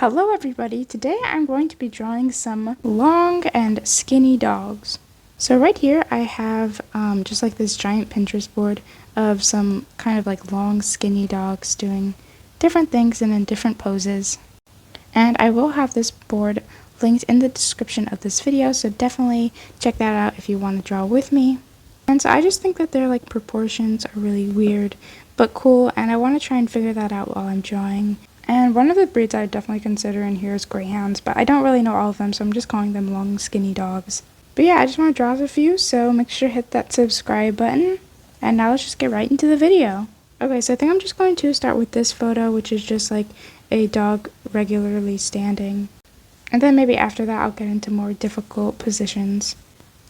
Hello everybody, today I'm going to be drawing some long and skinny dogs. So right here I have just like this giant Pinterest board of some kind of like long skinny dogs doing different things and in different poses. And I will have this board linked in the description of this video, so definitely check that out if you want to draw with me. And so I just think that their like proportions are really weird but cool, and I want to try and figure that out while I'm drawing. And one of the breeds I would definitely consider in here is greyhounds, but I don't really know all of them, so I'm just calling them long skinny dogs. But yeah, I just want to draw a few, so make sure to hit that subscribe button. And now let's just get right into the video. Okay, so I think I'm just going to start with this photo, which is just like a dog regularly standing. And then maybe after that I'll get into more difficult positions.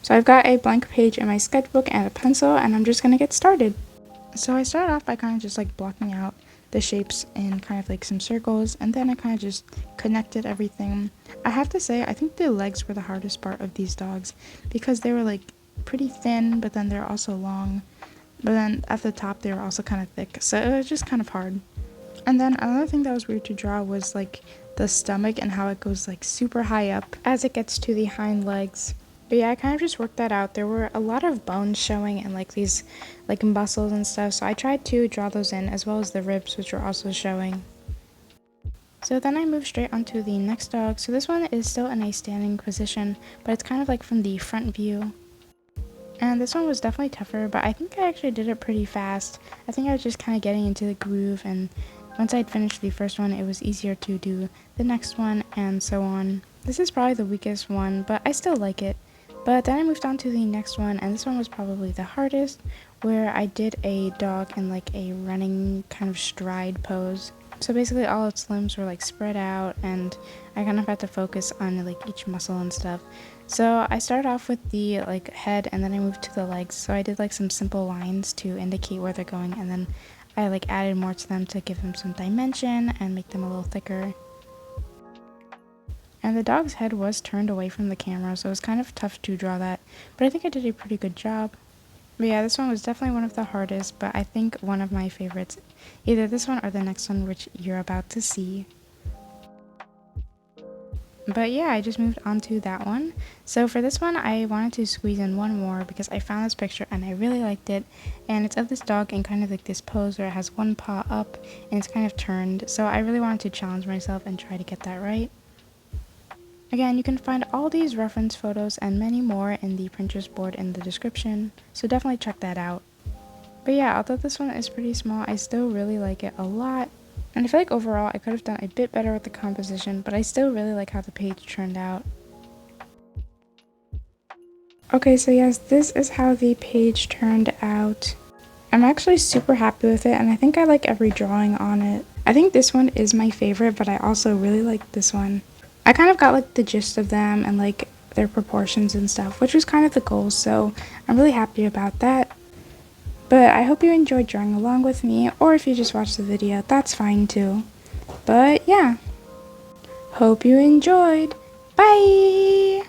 So I've got a blank page in my sketchbook and a pencil, and I'm just going to get started. So I started off by kind of just like blocking out the shapes in kind of like some circles, and then I kind of just connected everything. I have to say, I think the legs were the hardest part of these dogs because they were like pretty thin, but then they're also long, but then at the top they were also kind of thick, so it was just kind of hard. And then another thing that was weird to draw was like the stomach and how it goes like super high up as it gets to the hind legs. But yeah, I kind of just worked that out. There were a lot of bones showing and like these like muscles and stuff, so I tried to draw those in, as well as the ribs, which were also showing. So then I moved straight onto the next dog. So this one is still in a standing position, but it's kind of like from the front view. And this one was definitely tougher, but I think I actually did it pretty fast. I think I was just kind of getting into the groove, and once I'd finished the first one, it was easier to do the next one, and so on. This is probably the weakest one, but I still like it. But then I moved on to the next one, and this one was probably the hardest, where I did a dog in like a running kind of stride pose. So basically all its limbs were like spread out, and I kind of had to focus on like each muscle and stuff. So I started off with the like head, and then I moved to the legs. So I did like some simple lines to indicate where they're going, and then I like added more to them to give them some dimension and make them a little thicker. And the dog's head was turned away from the camera, so it was kind of tough to draw that, but I think I did a pretty good job. But yeah, this one was definitely one of the hardest, but I think one of my favorites. Either this one or the next one, which you're about to see. But yeah, I just moved on to that one. So for this one, I wanted to squeeze in one more because I found this picture and I really liked it. And it's of this dog in kind of like this pose where it has one paw up and it's kind of turned. So I really wanted to challenge myself and try to get that right. Again, you can find all these reference photos and many more in the Pinterest board in the description, so definitely check that out. But yeah, although this one is pretty small, I still really like it a lot. And I feel like overall I could have done a bit better with the composition, but I still really like how the page turned out. Okay, so yes, this is how the page turned out. I'm actually super happy with it, and I think I like every drawing on it. I think this one is my favorite, but I also really like this one. I kind of got like the gist of them and like their proportions and stuff, which was kind of the goal, so I'm really happy about that. But I hope you enjoyed drawing along with me, or if you just watched the video, that's fine too. But yeah, hope you enjoyed. Bye!